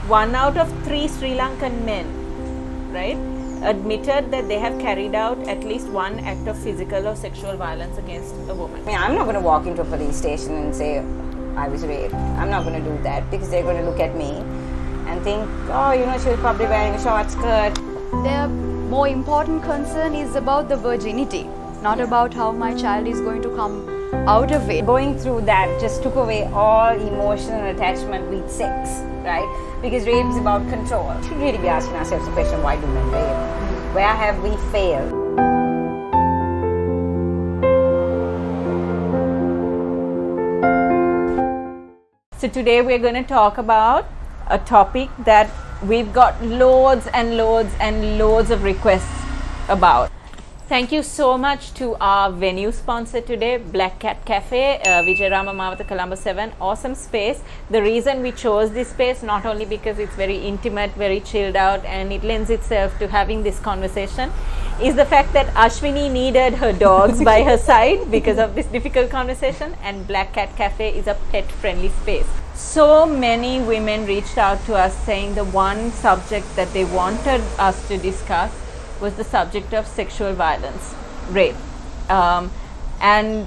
1 out of 3 Sri Lankan men, right, admitted that they have carried out at least one act of physical or sexual violence against a woman. I mean, I'm not going to walk into a police station and say I was raped. I'm not going to do that because they're going to look at me and think, oh, you know, she was probably wearing a short skirt. Their more important concern is about the virginity, not about how my child is going to come out of it. Going through that just took away all emotional attachment with sex, right? Because rape is about control. We should really be asking ourselves the question, why do men rape? Where have we failed? So today we're going to talk about a topic that we've got loads and loads and loads of requests about. Thank you so much to our venue sponsor today, Black Cat Cafe, Vijayarama Mawatha, Colombo 7. Awesome space. The reason we chose this space, not only because it's very intimate, very chilled out, and it lends itself to having this conversation, is the fact that Ashwini needed her dogs by her side because of this difficult conversation, and Black Cat Cafe is a pet-friendly space. So many women reached out to us saying the one subject that they wanted us to discuss was the subject of sexual violence, rape. And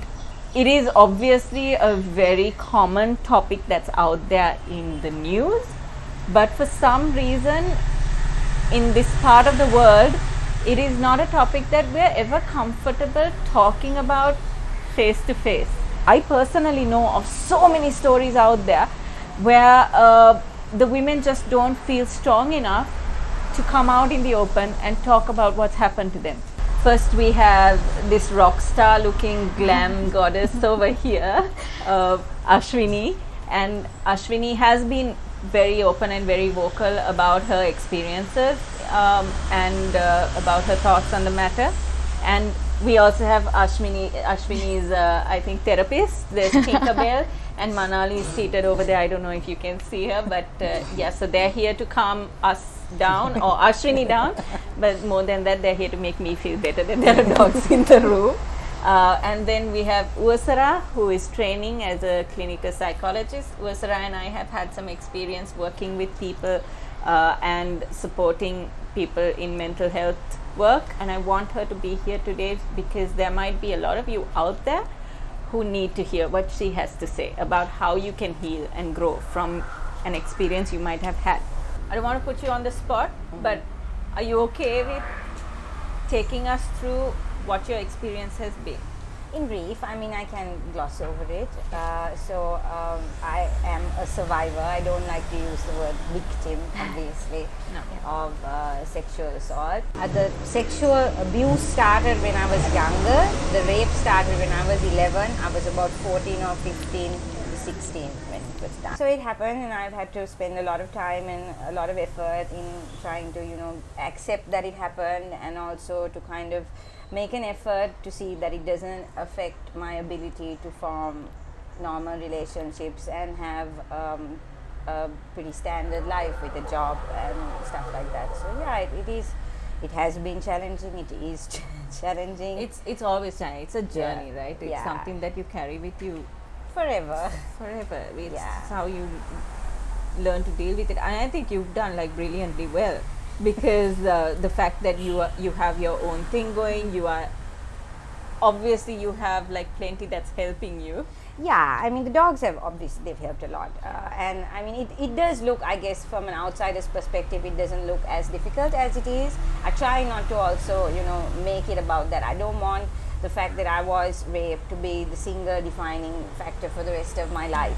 it is obviously a very common topic that's out there in the news, but for some reason in this part of the world, it is not a topic that we're ever comfortable talking about face to face. I personally know of so many stories out there where the women just don't feel strong enough to come out in the open and talk about what's happened to them. First we have this rock star looking glam goddess over here, Ashwini, and Ashwini has been very open and very vocal about her experiences and about her thoughts on the matter. And we also have Ashwini. Ashwini is I think therapist. There's Tinkerbell and Manali is seated over there. I don't know if you can see her, but yeah, so they're here to calm us down or Ashwini down, but more than that, they're here to make me feel better that there are dogs in the room. And then we have Uwasara, who is training as a clinical psychologist. Uwasara and I have had some experience working with people and supporting people in mental health work, and I want her to be here today because there might be a lot of you out there who need to hear what she has to say about how you can heal and grow from an experience you might have had. I don't want to put you on the spot, but are you okay with taking us through what your experience has been? In brief, I mean, I can gloss over it. I am a survivor. I don't like to use the word victim, obviously, of sexual assault. The sexual abuse started when I was younger. The rape started when I was 11. I was about 14 or 15, 16 when it was done. So it happened, and I've had to spend a lot of time and a lot of effort in trying to, accept that it happened, and also to kind of make an effort to see that it doesn't affect my ability to form normal relationships and have a pretty standard life with a job and stuff like that. So yeah, it has been challenging. It is challenging. It's always challenging. It's a journey, Yeah. right? It's Yeah. something that you carry with you forever. It's Yeah. how you learn to deal with it, and I think you've done like brilliantly well, because the fact that you have your own thing going, you have like plenty that's helping you. Yeah, I mean, the dogs have obviously, they've helped a lot. And I mean, it does look, I guess, from an outsider's perspective, it doesn't look as difficult as it is. I try not to also, make it about that. I don't want the fact that I was raped to be the single defining factor for the rest of my life,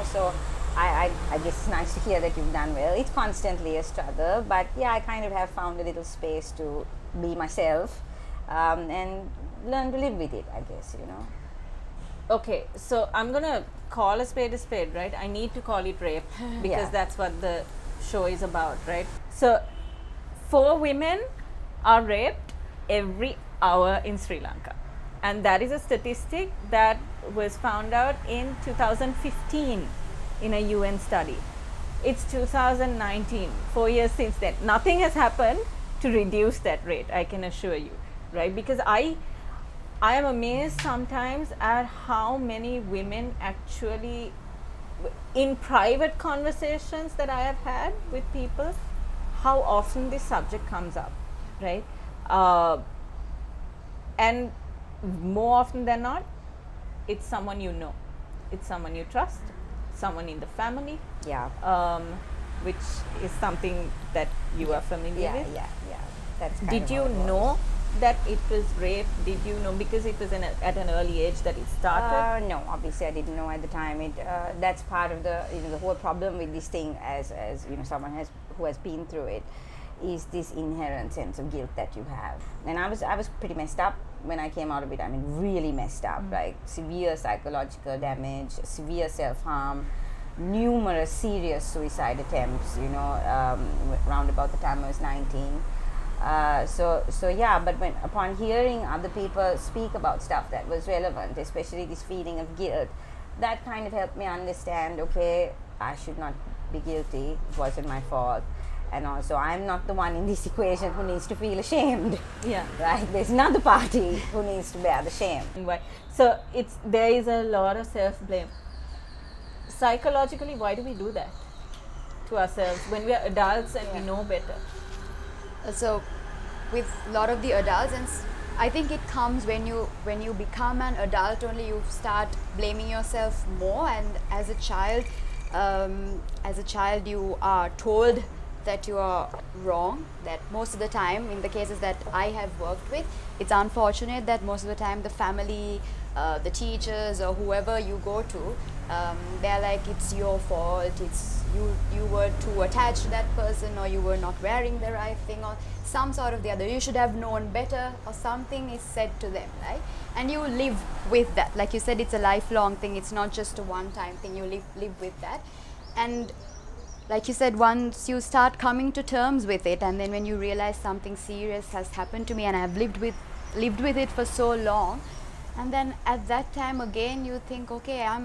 So I guess it's nice to hear that you've done well. It's constantly a struggle, but yeah, I kind of have found a little space to be myself and learn to live with it, I guess, Okay, so I'm gonna call a spade, right? I need to call it rape because that's what the show is about, right? So 4 women are raped every hour in Sri Lanka, and that is a statistic that was found out in 2015 in a UN study. It's 2019, 4 years since then. Nothing has happened to reduce that rate, I can assure you, right? Because I am amazed sometimes at how many women actually in private conversations that I have had with people, how often this subject comes up, right? And more often than not, it's someone you know, it's someone you trust, someone in the family, Yeah. which is something that you are familiar with. Yeah. That's kind Did of you how it was. know that it was rape? Did you know because it was at an early age that it started? No, obviously I didn't know at the time. That's part of the the whole problem with this thing, as someone who has been through it, is this inherent sense of guilt that you have. And I was pretty messed up when I came out of it. I mean, really messed up, like severe psychological damage, severe self-harm, numerous serious suicide attempts. Round about the time I was 19. So yeah, but upon hearing other people speak about stuff that was relevant, especially this feeling of guilt, that kind of helped me understand, okay, I should not be guilty, it wasn't my fault, and also I'm not the one in this equation who needs to feel ashamed. Yeah. Right, there's another party who needs to bear the shame. And why? So there is a lot of self-blame. Psychologically, why do we do that to ourselves when we are adults and we know better? So with a lot of the adults, and I think it comes when you become an adult only, you start blaming yourself more. And as a child you are told that you are wrong, that most of the time, in the cases that I have worked with, it's unfortunate that most of the time the family, the teachers or whoever you go to, they're like, it's your fault, it's you were too attached to that person, or you were not wearing the right thing, or some sort of the other, you should have known better, or something is said to them, right? And you live with that. Like you said, it's a lifelong thing, it's not just a one-time thing, you live with that. And like you said, once you start coming to terms with it, and then when you realize something serious has happened to me and I've lived with it for so long, and then at that time again you think, okay, I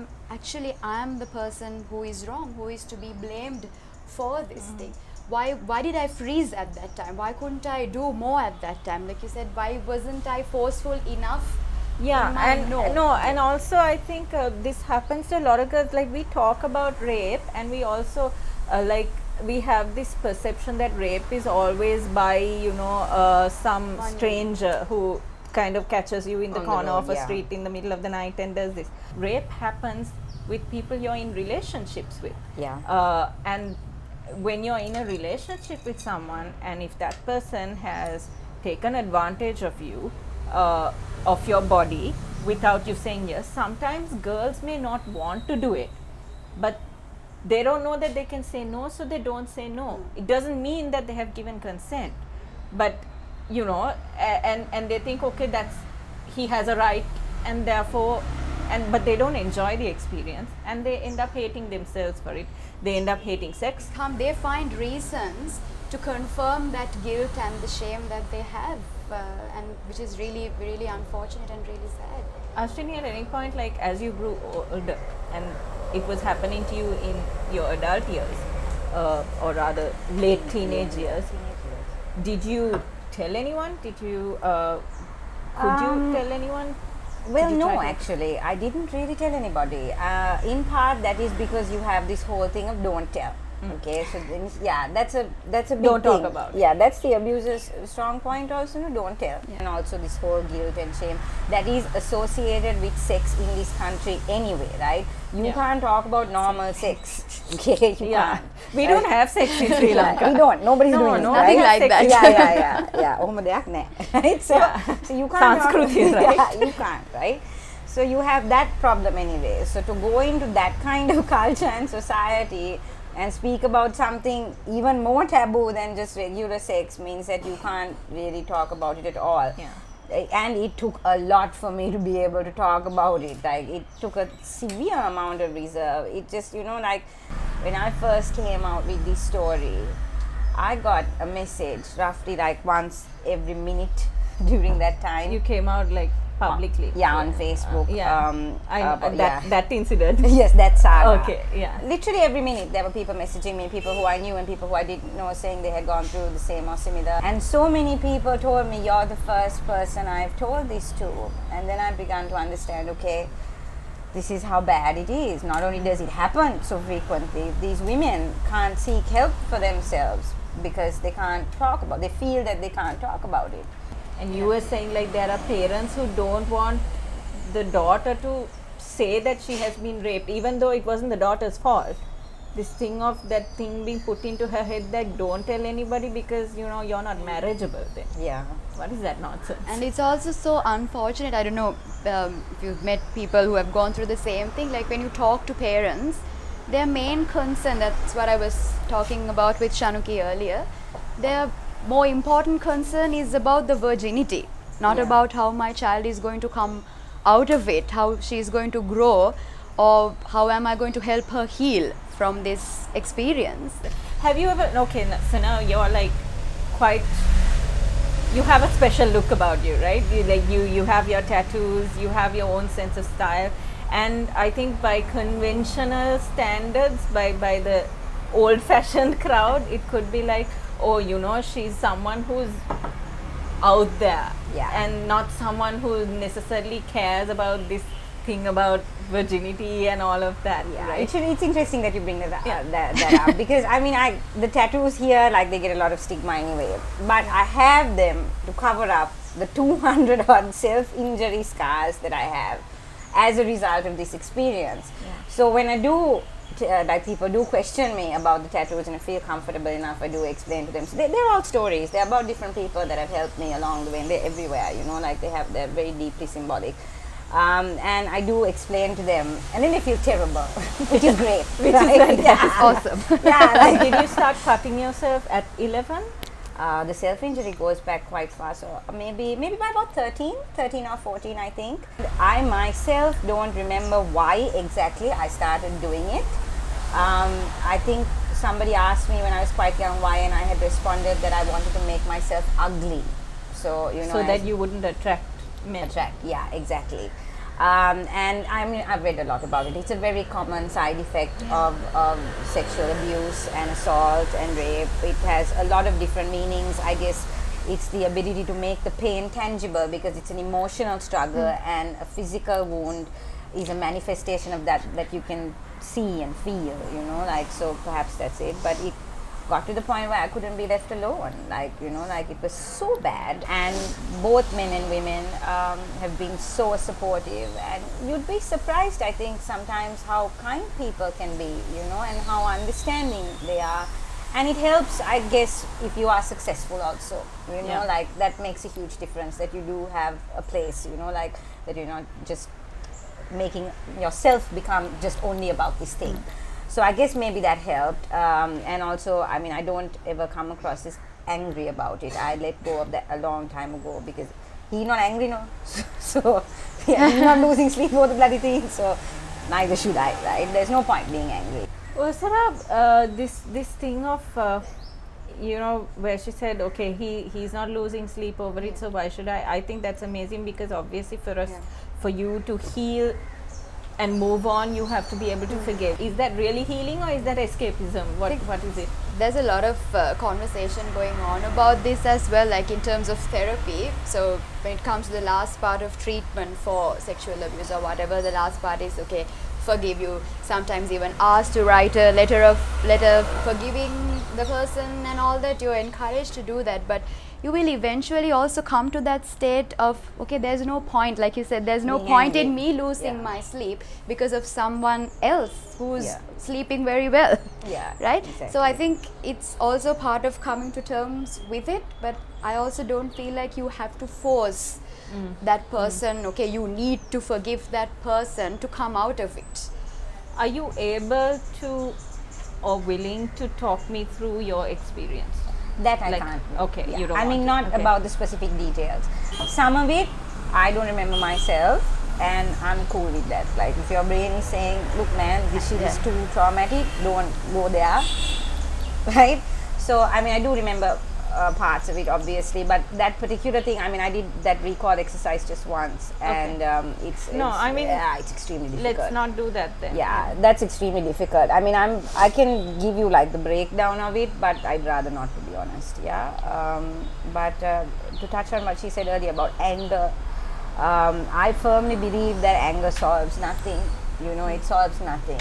am the person who is wrong, who is to be blamed for this thing. Why did I freeze at that time? Why couldn't I do more at that time? Like you said, why wasn't I forceful enough? Yeah, in my and also I think this happens to a lot of girls. Like, we talk about rape, and we also we have this perception that rape is always by some stranger who kind of catches you in the On the corner road, of a yeah. street in the middle of the night and does this. Rape happens with people you're in relationships with. Yeah. And when you're in a relationship with someone, and if that person has taken advantage of you, of your body, without you saying yes, sometimes girls may not want to do it, but they don't know that they can say no, so they don't say no. It doesn't mean that they have given consent, but and they think, okay, he has a right, and therefore, but they don't enjoy the experience, and they end up hating themselves for it. They end up hating sex. They find reasons to confirm that guilt and the shame that they have, and which is really, really unfortunate and really sad. Ashwini, at any point, like, as you grew older and it was happening to you in your adult years, or rather late teenage years, did you tell anyone? Could you tell anyone? Well, Did you no, try to- actually, I didn't really tell anybody. In part, that is because you have this whole thing of don't tell. Okay, so then, yeah, that's a big Don't talk thing. about it. Yeah, that's the abuser's strong point also, no, don't tell. Yeah. And also this whole guilt and shame that is associated with sex in this country anyway, right? You Yeah. can't talk about normal sex. Okay, you Yeah, can't. we don't have sex in Sri Lanka. We don't. Nobody's No, doing it. nothing right? like that. Yeah. ඔහොම දෙයක් නැහැ. Right? So you can't. Sanskruti, right? Yeah, you can't, right? So you have that problem anyway. So to go into that kind of culture and society and speak about something even more taboo than just regular sex means that you can't really talk about it at all. Yeah. And it took a lot for me to be able to talk about it. Like, it took a severe amount of reserve. It just, like, when I first came out with this story, I got a message roughly like once every minute during that time. You came out like publicly. On Facebook. That incident. Yes, that saga. Okay, yeah. Literally every minute there were people messaging me, people who I knew and people who I didn't know, saying they had gone through the same or similar. And so many people told me, you're the first person I've told this to. And then I began to understand, okay, this is how bad it is. Not only does it happen so frequently, these women can't seek help for themselves because they feel that they can't talk about it. And you were saying like there are parents who don't want the daughter to say that she has been raped, even though it wasn't the daughter's fault. This thing of that thing being put into her head that don't tell anybody because you're not marriageable then. Yeah. What is that nonsense? And it's also so unfortunate. I don't know if you've met people who have gone through the same thing. Like when you talk to parents, their main concern, that's what I was talking about with Shanuki earlier, their more important concern is about the virginity, not about how my child is going to come out of it, how she is going to grow, or how am I going to help her heal from this experience. Have you ever, so now you're like quite, you have a special look about you, right? You have your tattoos, you have your own sense of style, and I think by conventional standards, by the old-fashioned crowd, it could be like, oh, she's someone who's out there, and not someone who necessarily cares about this thing about virginity and all of that, right? Actually, it's interesting that you bring that up because the tattoos here, like, they get a lot of stigma anyway, but I have them to cover up the 200 odd self-injury scars that I have as a result of this experience. So when I do people do question me about the tattoos and I feel comfortable enough, I do explain to them. So they're all stories. They're about different people that have helped me along the way, and they're everywhere, they're very deeply symbolic. And I do explain to them, and then they feel terrible, which is great. Which is awesome. Did you start cutting yourself at 11? The self-injury goes back quite far, so maybe by about 13 or 14, I think. I myself don't remember why exactly I started doing it. I think somebody asked me when I was quite young why, and I had responded that I wanted to make myself ugly. So, so that you wouldn't attract men. Yeah, exactly. And I've read a lot about it. It's a very common side effect of sexual abuse and assault and rape. It has a lot of different meanings. I guess it's the ability to make the pain tangible because it's an emotional struggle, and a physical wound is a manifestation of that you can see and feel, so perhaps that's it. But it got to the point where I couldn't be left alone, it was so bad, and both men and women have been so supportive, and you'd be surprised, I think, sometimes how kind people can be, and how understanding they are. And it helps, I guess, if you are successful also, that makes a huge difference, that you do have a place, that you're not just making yourself become just only about this thing. So I guess maybe that helped, and also, I don't ever come across as angry about it. I let go of that a long time ago because he's not angry, no. So he's not losing sleep over the bloody thing, so neither should I, right? There's no point being angry. Uwasara, this thing of, where she said, okay, he's not losing sleep over it, so why should I? I think that's amazing because obviously for us, for you to heal and move on, you have to be able to forgive. Is that really healing or is that escapism? What is it? There's a lot of conversation going on about this as well, like in terms of therapy. So when it comes to the last part of treatment for sexual abuse or whatever, the last part is, okay, forgive. You sometimes even asked to write a letter forgiving the person and all that. You're encouraged to do that, but you will eventually also come to that state of, okay, there's no point, like you said, there's no point in me losing my sleep because of someone else who's sleeping very well. Right? Exactly. So I think it's also part of coming to terms with it, but I also don't feel like you have to force that person, okay, you need to forgive that person to come out of it. Are you able to or willing to talk me through your experience? That I can't. Okay, you don't not about the specific details. Some of it, I don't remember myself, and I'm cool with that. Like, if your brain is saying, look man, this shit is too traumatic, don't go there, right? So, I do remember parts of it, obviously, but that particular thing, I did that recall exercise just once, and it's extremely difficult. Let's not do that then. Yeah, that's extremely difficult. I can give you like the breakdown of it, but I'd rather not, to be honest. But to touch on what she said earlier about anger, I firmly believe that anger solves nothing. You know, it solves nothing.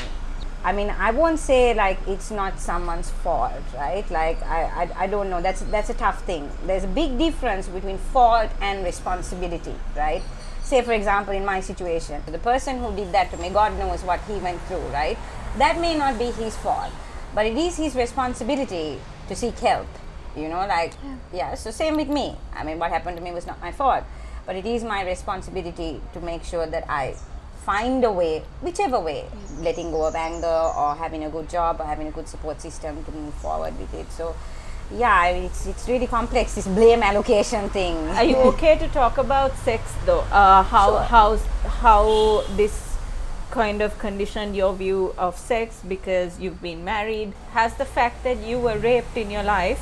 I mean, I won't say like it's not someone's fault, right? Like I don't know. That's a tough thing. There's a big difference between fault and responsibility, right? Say for example, in my situation, the person who did that to me, God knows what he went through, right? That may not be his fault, but it is his responsibility to seek help. You know, like so same with me. I mean, what happened to me was not my fault, but it is my responsibility to make sure that I find a way, whichever way, letting go of anger or having a good job or having a good support system to move forward with it. So yeah, it's really complex, this blame allocation thing. Are you okay to talk about sex though? How this kind of conditioned your view of sex because you've been married? Has the fact that you were raped in your life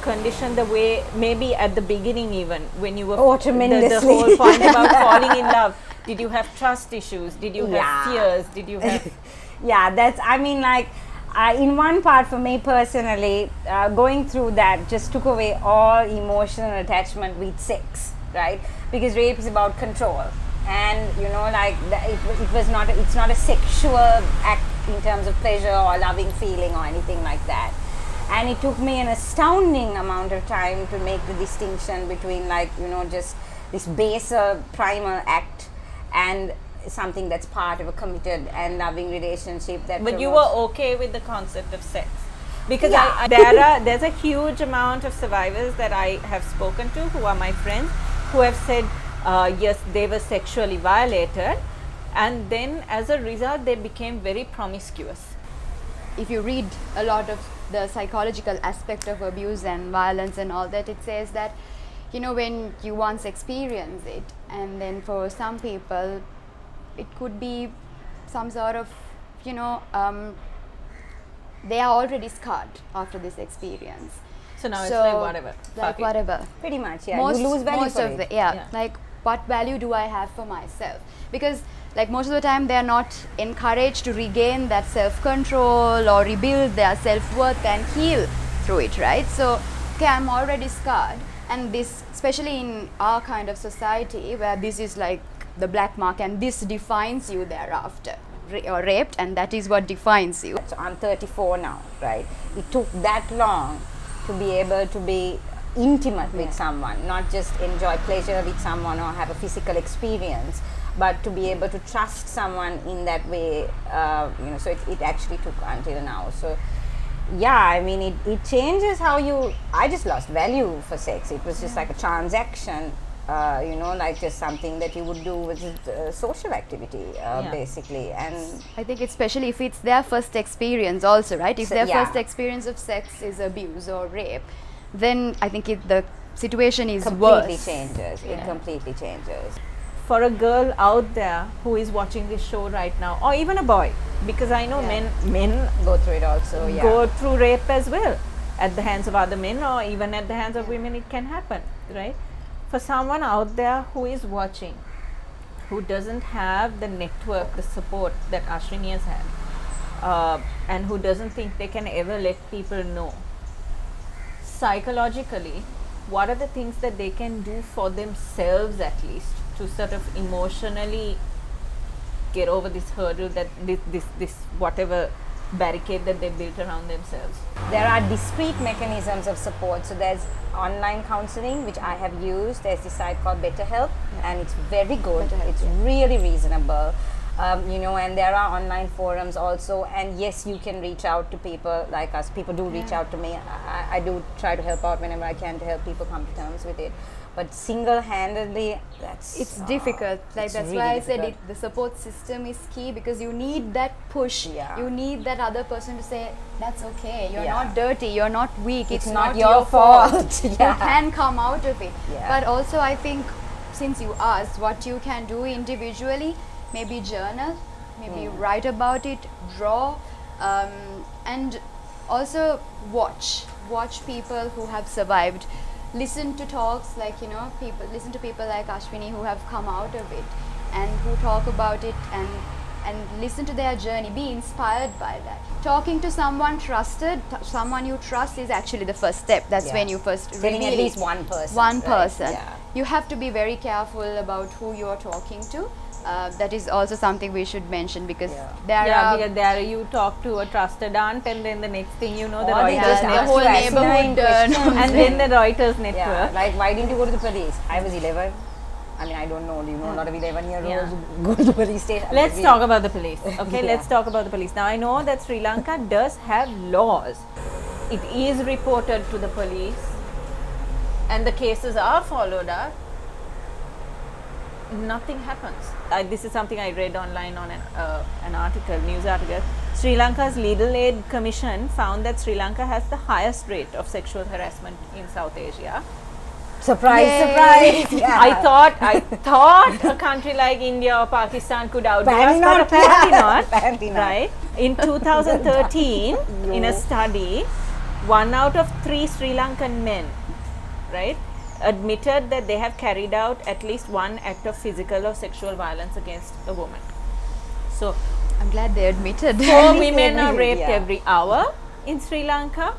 conditioned the way, maybe at the beginning even, when you were tremendously. The whole point about falling in love? Did you have trust issues? Did you have fears? Did you have that's, I mean, like in one part for me personally, going through that just took away all emotional attachment with sex, right? Because rape is about control, and you know, like it's not a sexual act in terms of pleasure or loving feeling or anything like that. And it took me an astounding amount of time to make the distinction between, like, you know, just this baser primal act and something that's part of a committed and loving relationship. But you were okay with the concept of sex? Because there's a huge amount of survivors that I have spoken to who are my friends who have said yes, they were sexually violated, and then as a result they became very promiscuous. If you read a lot of the psychological aspect of abuse and violence and all that, it says that, you know, when you once experience it, and then for some people it could be some sort of, you know, they are already scarred after this experience. So now it's like whatever. Like whatever. Pretty much, you lose value for it. Like what value do I have for myself? Because like most of the time they are not encouraged to regain that self-control or rebuild their self-worth and heal through it, right? So okay, I'm already scarred, and this, especially in our kind of society where this is like the black mark and this defines you thereafter, or raped, and that is what defines you. So I'm 34 now, right? It took that long to be able to be intimate with someone, not just enjoy pleasure with someone or have a physical experience, but to be able to trust someone in that way, you know, so it actually took until now. So yeah, I mean, it changes how you, I just lost value for sex. It was just like a transaction, you know, like just something that you would do with a social activity, basically. And I think especially if it's their first experience also, right? If their first experience of sex is abuse or rape, then I think the situation is completely worse. Changes. It completely changes. For a girl out there who is watching this show right now, or even a boy, because I know men go through it also, go through rape as well, at the hands of other men or even at the hands of women, it can happen, right? For someone out there who is watching, who doesn't have the network, the support that Ashwini has had, and who doesn't think they can ever let people know, psychologically, what are the things that they can do for themselves at least to sort of emotionally get over this hurdle, that this whatever barricade that they built around themselves? There are discrete mechanisms of support. So there's online counseling, which I have used. There's this site called BetterHelp, and it's very good. It's really reasonable. You know, and there are online forums also, and yes, you can reach out to people like us. People do reach out to me. I do try to help out whenever I can to help people come to terms with it. But single-handedly, it's difficult. Like that's really why I said the support system is key, because you need that push. You need that other person to say, that's okay, you're not dirty, you're not weak, it's not your fault. You can come out of it. But also I think, since you asked what you can do individually, maybe journal, maybe write about it, draw, and also watch people who have survived. Listen to talks like, you know, listen to people like Ashwini who have come out of it and who talk about it, and listen to their journey, be inspired by that. Talking to someone trusted, someone you trust, is actually the first step. That's when you first telling at least one person. One person. You have to be very careful about who you're talking to, That is also something we should mention, because because there you talk to a trusted aunt, and then the next thing you know, the Or they Reuters just the ask whole you asinine neighborhood questions. and then the Reuters network. Yeah, like why didn't you go to the police? I was 11. I mean, I don't know. Do you know a lot of 11-year-olds go to the police station? Let's talk about the police. Okay, Yeah. let's talk about the police. Now, I know that Sri Lanka does have laws. It is reported to the police, and the cases are followed up. Nothing happens. This is something I read online on an article, news article. Sri Lanka's Legal Aid Commission found that Sri Lanka has the highest rate of sexual harassment in South Asia. Surprise, Yay. surprise! Yeah. I thought a country like India or Pakistan could outdo us, Apparently but not. apparently not. Apparently not. Right? In 2013, in a study, 1 out of 3 Sri Lankan men, right, admitted that they have carried out at least one act of physical or sexual violence against a woman. So, I'm glad they admitted. 4 women are raped Yeah. every hour in Sri Lanka.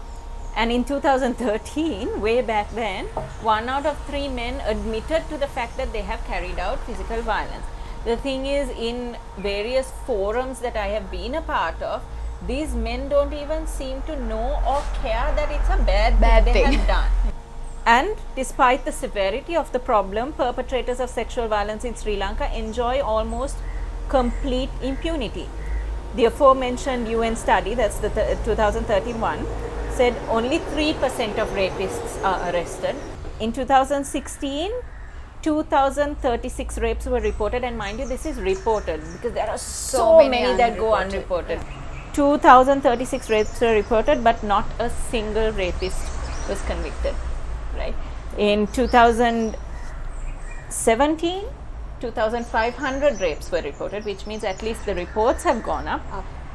And in 2013, way back then, 1 out of 3 men admitted to the fact that they have carried out physical violence. The thing is, in various forums that I have been a part of, these men don't even seem to know or care that it's a bad thing they have done. And despite the severity of the problem, perpetrators of sexual violence in Sri Lanka enjoy almost complete impunity. The aforementioned UN study, that's the 2013 one, said only 3% of rapists are arrested. In 2016, 2,036 rapes were reported, and mind you, this is reported because there are so many that go unreported. 2,036 rapes were reported, but not a single rapist was convicted. Right? In 2017, 2,500 rapes were reported, which means at least the reports have gone up,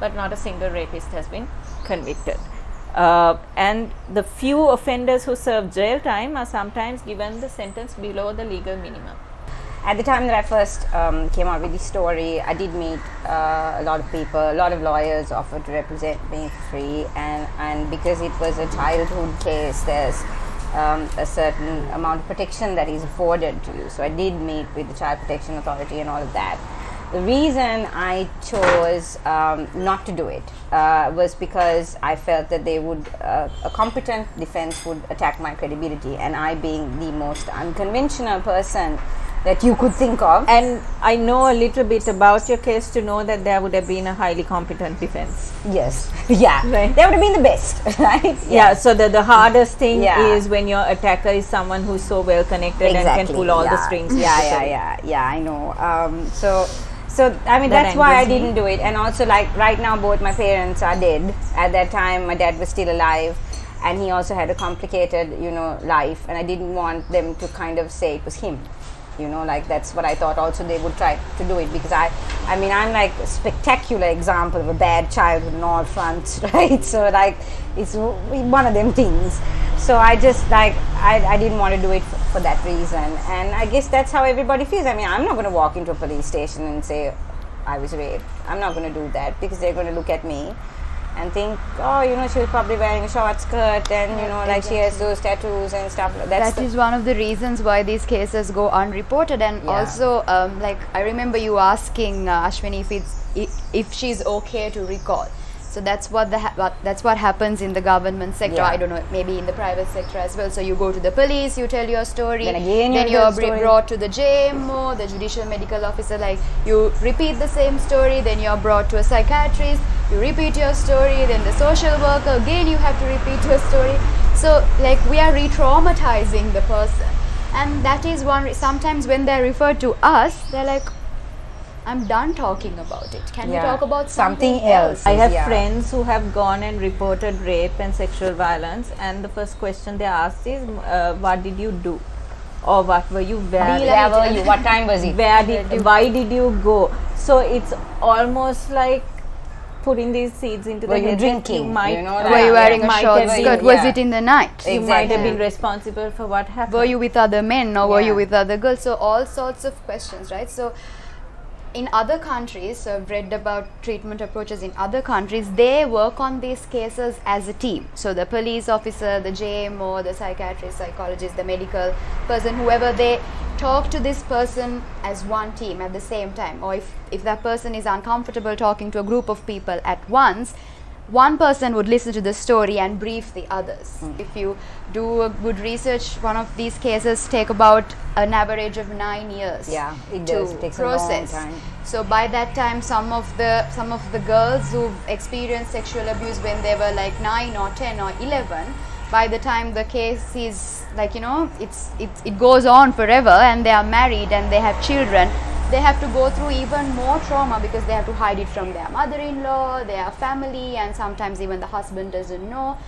but not a single rapist has been convicted. And the few offenders who serve jail time are sometimes given the sentence below the legal minimum. At the time that I first came out with this story, I did meet a lot of people, a lot of lawyers offered to represent me for free, and because it was a childhood case, there's a certain amount of protection that is afforded to you. So I did meet with the Child Protection Authority and all of that. The reason I chose not to do it was because I felt that they would, a competent defense would attack my credibility, and I being the most unconventional person that you could think of. And I know a little bit about your case to know that there would have been a highly competent defense. Yes, yeah, Right. that would have been the best, right? Yeah, so the hardest thing Yeah. is when your attacker is someone who's so well connected and can pull all the strings. Yeah, I know. So I mean, That that's why I angers me. didn't do it. And also, like, right now both my parents are dead. At that time my dad was still alive, and he also had a complicated, life, and I didn't want them to kind of say it was him. Like, that's what I thought also they would try to do it, because I mean, I'm like a spectacular example of a bad childhood on all fronts, right? So, like, it's one of them things. So I just, like, I didn't want to do it for that reason, and I guess that's how everybody feels. I mean, I'm not going to walk into a police station and say I was raped. I'm not going to do that, because they're going to look at me and think, oh, she was probably wearing a short skirt, and like, she has those tattoos and stuff. That is one of the reasons why these cases go unreported. And also, like, I remember you asking Ashwini if she's okay to recall. So that's what that's what happens in the government sector. Yeah. I don't know, maybe in the private sector as well. So you go to the police, you tell your story, Then again then you you're tell the story. brought to the JMO, the judicial medical officer. Like, you repeat the same story, then you're brought to a psychiatrist, you repeat your story, then the social worker, again you have to repeat your story. So, like, we are re-traumatizing the person, and that is one. Sometimes when they're referred to us, they're like, I'm done talking about it. Can we Yeah. talk about something Something else. else? I have Yeah. friends who have gone and reported rape and sexual violence, and the first question they asked is, what did you do? Or what were you wearing? Where were you? What time was it? Why did you go? So it's almost like putting these seeds into Were the you head that drinking? you might, Were you wearing a might short have been- skirt? yeah. Was it in the night? You might have Exactly. been responsible for what happened. Were you with other men, or were you Yeah. with other girls? So all sorts of questions, right? So in other countries, so I've read about treatment approaches in other countries, they work on these cases as a team. So the police officer, the JMO, the psychiatrist, psychologist, the medical person, whoever, they talk to this person as one team at the same time, or if that person is uncomfortable talking to a group of people at once, one person would listen to the story and brief the others. If you do a good research, one of these cases take about an average of 9 years. Yeah, it does. It takes process. a long time. So by that time, some of the girls who've experienced sexual abuse when they were like 9 or 10 or 11, by the time the case is like, it goes on forever, and they are married and they have children, they have to go through even more trauma because they have to hide it from their mother-in-law, their family, and sometimes even the husband doesn't know.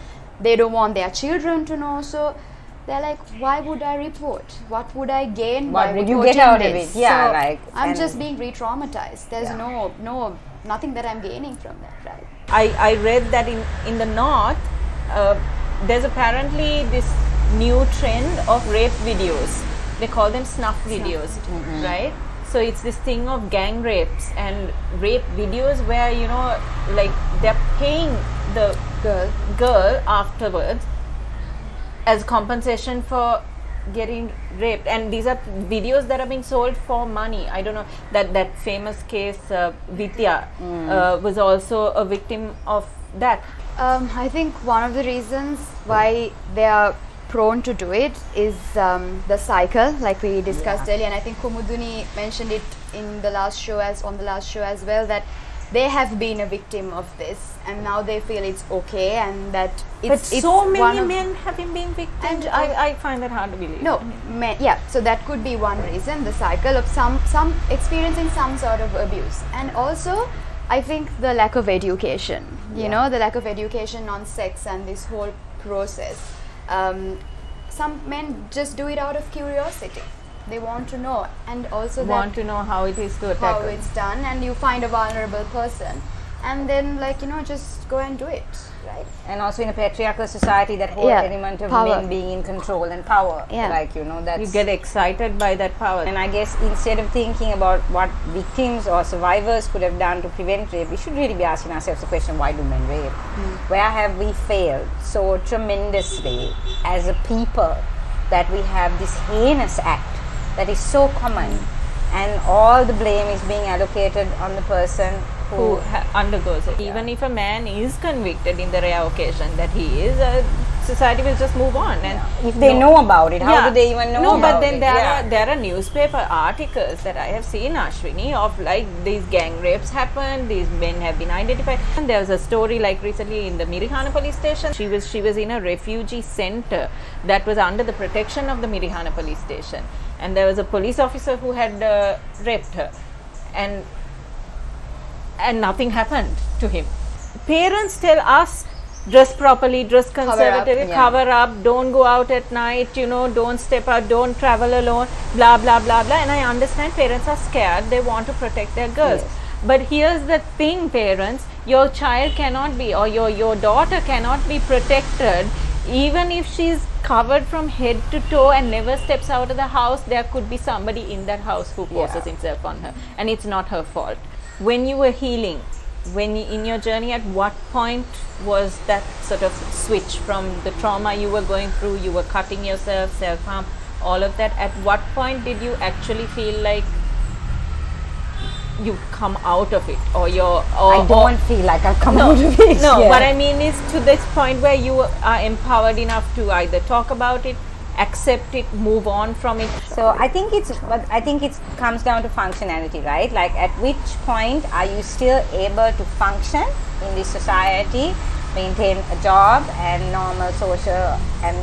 They don't want their children to know. So they're like, why would I report? What would I gain by reporting this? What would you get out of it? Yeah, so I'm just being re-traumatized. There's nothing that I'm gaining from that, right? I read that in the north, there's apparently this new trend of rape videos. They call them snuff videos, right? So it's this thing of gang rapes and rape videos where, like they're paying the girl afterwards as compensation for getting raped. And these are videos that are being sold for money. I don't know, that famous case, Vidya, was also a victim of that. I think one of the reasons why they are prone to do it is the cycle, like we discussed earlier, and I think Kumuduni mentioned it on the last show as well, that they have been a victim of this and now they feel it's okay, and that it's so many men have been victims. And I find that hard to believe. No, so that could be one reason, the cycle of some experiencing some sort of abuse. And also I think the lack of education, the lack of education on sex and this whole process. Some men just do it out of curiosity. They want to know, and also to know how it is to how it's done, and you find a vulnerable person, and then just go and do it, right? And also in a patriarchal society, that whole element of power. men being in control and power, that's, you get excited by that power. And I guess instead of thinking about what victims or survivors could have done to prevent rape, we should really be asking ourselves the question, why do men rape? Where have we failed so tremendously as a people that we have this heinous act that is so common, and all the blame is being allocated on the person who undergoes it. Even if a man is convicted in the rare occasion that he is, society will just move on. And if they know about it, how do they even know about it? No, but then there are newspaper articles that I have seen, Ashwini, of like these gang rapes happen, these men have been identified. And there was a story like recently in the Mirihana police station. She was in a refugee center that was under the protection of the Mirihana police station, and there was a police officer who had raped her, and nothing happened to him. Parents tell us, dress properly, dress conservatively, cover up, don't go out at night, don't step out, don't travel alone, blah blah blah blah. And I understand parents are scared, they want to protect their girls. Yes. But here's the thing, parents, your child cannot be, or your daughter cannot be protected. Even if she's covered from head to toe and never steps out of the house, there could be somebody in that house who forces himself on her, and it's not her fault. When you were healing, in your journey, at what point was that sort of switch from the trauma you were going through, you were cutting yourself, self-harm, all of that, at what point did you actually feel like you've come out of it, or I don't feel like I've come out of it. No, what I mean is to this point where you are empowered enough to either talk about it, accept it, move on from it. So I think it comes down to functionality, right? Like, at which point are you still able to function in this society, maintain a job and normal social and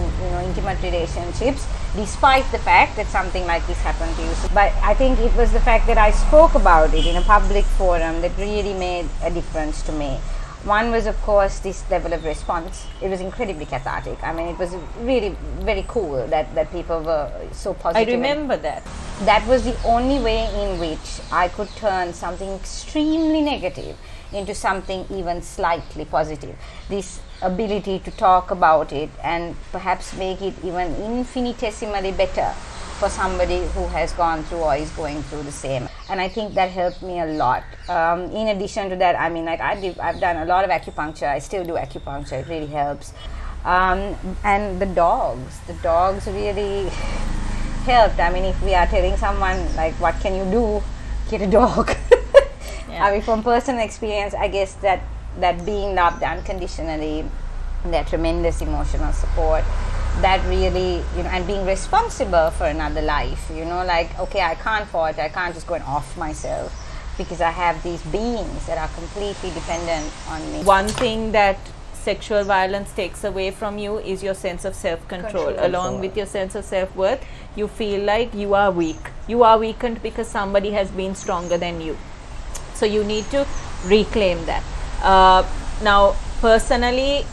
intimate relationships, despite the fact that something like this happened to you. But I think it was the fact that I spoke about it in a public forum that really made a difference to me. One was, of course, this level of response. It was incredibly cathartic. I mean, it was really very cool that people were so positive. I remember that. That was the only way in which I could turn something extremely negative into something even slightly positive. This ability to talk about it and perhaps make it even infinitesimally better for somebody who has gone through or is going through the same. And I think that helped me a lot. In addition to that, I mean, like I've done a lot of acupuncture. I still do acupuncture. It really helps. And the dogs really helped. I mean, if we are telling someone like, what can you do? Get a dog. I mean, from personal experience, I guess that being loved unconditionally, that tremendous emotional support, that really, and being responsible for another life, like, okay, I can't fault, I can't just go and off myself because I have these beings that are completely dependent on me. One thing that sexual violence takes away from you is your sense of self-control. Along with your sense of self-worth, you feel like you are weak. You are weakened because somebody has been stronger than you. So you need to reclaim that. Now, personally,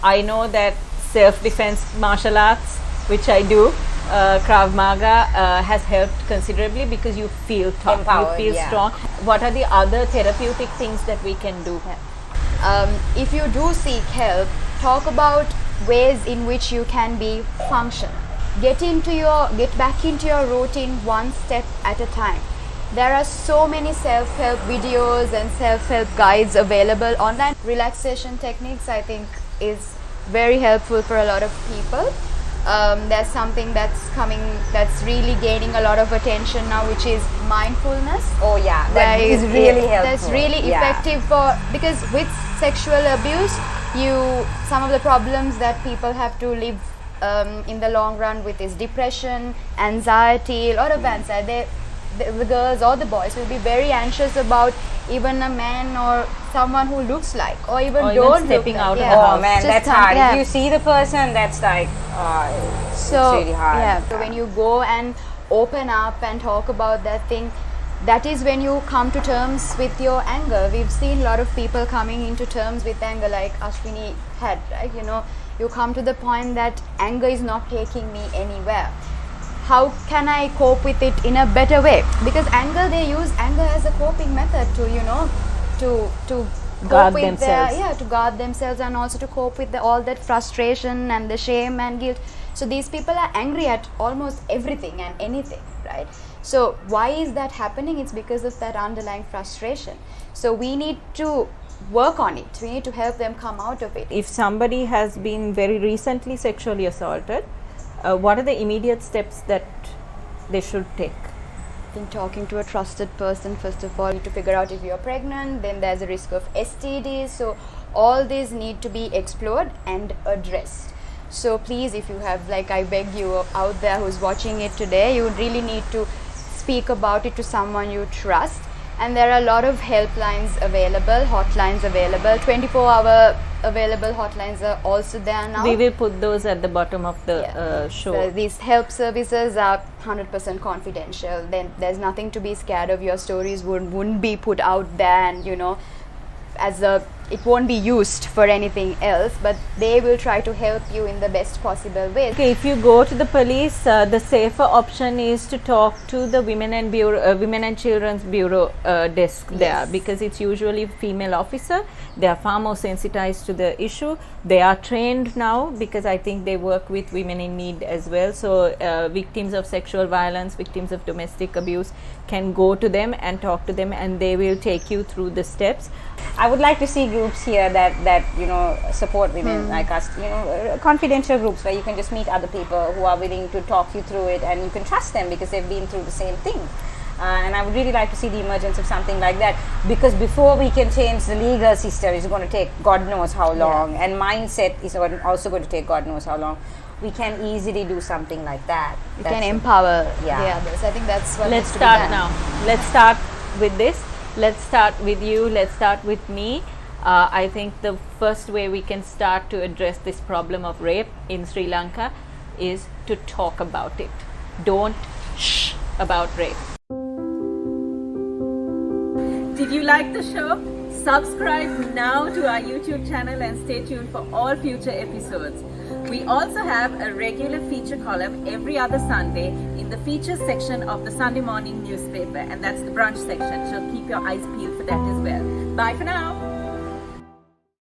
I know that self-defense martial arts, which I do, Krav Maga, has helped considerably because you feel tough, empowered, you feel strong. What are the other therapeutic things that we can do? If you do seek help, talk about ways in which you can be functional. Get back into your routine one step at a time. There are so many self-help videos and self-help guides available online. Relaxation techniques, I think, is very helpful for a lot of people. There's something that's really gaining a lot of attention now, which is mindfulness. Oh yeah, that is really helpful. That's really effective because with sexual abuse, some of the problems that people have to live in the long run with is depression, anxiety, a lot of anxiety. The girls or the boys will be very anxious about even a man or someone who looks like, or even don't stepping look out like. of the house. Oh man, that's hard. If you see the person, that's like, it's really hard. Yeah. So when you go and open up and talk about that thing, that is when you come to terms with your anger. We've seen a lot of people coming into terms with anger, like Ashwini had, right? You come to the point that anger is not taking me anywhere. How can I cope with it in a better way? Because they use anger as a coping method to guard with themselves. To guard themselves, and also to cope with all that frustration and the shame and guilt. So these people are angry at almost everything and anything, right? So why is that happening? It's because of that underlying frustration. So we need to work on it. We need to help them come out of it. If somebody has been very recently sexually assaulted, what are the immediate steps that they should take? I think talking to a trusted person, first of all, you need to figure out if you're pregnant, then there's a risk of STDs. So all these need to be explored and addressed. So please, if you have, like, I beg you out there who's watching it today, you really need to speak about it to someone you trust. And there are a lot of helplines available, hotlines available, 24-hour available hotlines are also there now. We will put those at the bottom of the show. So these help services are 100% confidential. Then there's nothing to be scared of. Your stories wouldn't be put out there, and it won't be used for anything else, but they will try to help you in the best possible way. Okay, if you go to the police, the safer option is to talk to the Women and Children's Bureau desk there, because it's usually a female officer. They are far more sensitized to the issue. They are trained now because I think they work with women in need as well. So victims of sexual violence, victims of domestic abuse can go to them and talk to them, and they will take you through the steps. I would like to see groups here that support women like us, confidential groups where you can just meet other people who are willing to talk you through it, and you can trust them because they've been through the same thing. And I would really like to see the emergence of something like that, because before we can change the legal system, it's going to take God knows how long, and mindset is also going to take God knows how long. We can easily do something like that. We can empower the others. I think that's what Let's start now. Let's start with this. Let's start with you. Let's start with me. I think the first way we can start to address this problem of rape in Sri Lanka is to talk about it. Don't shh about rape. Did you like the show? Subscribe now to our YouTube channel and stay tuned for all future episodes. We also have a regular feature column every other Sunday in the features section of the Sunday morning newspaper, and that's the brunch section. So keep your eyes peeled for that as well. Bye for now.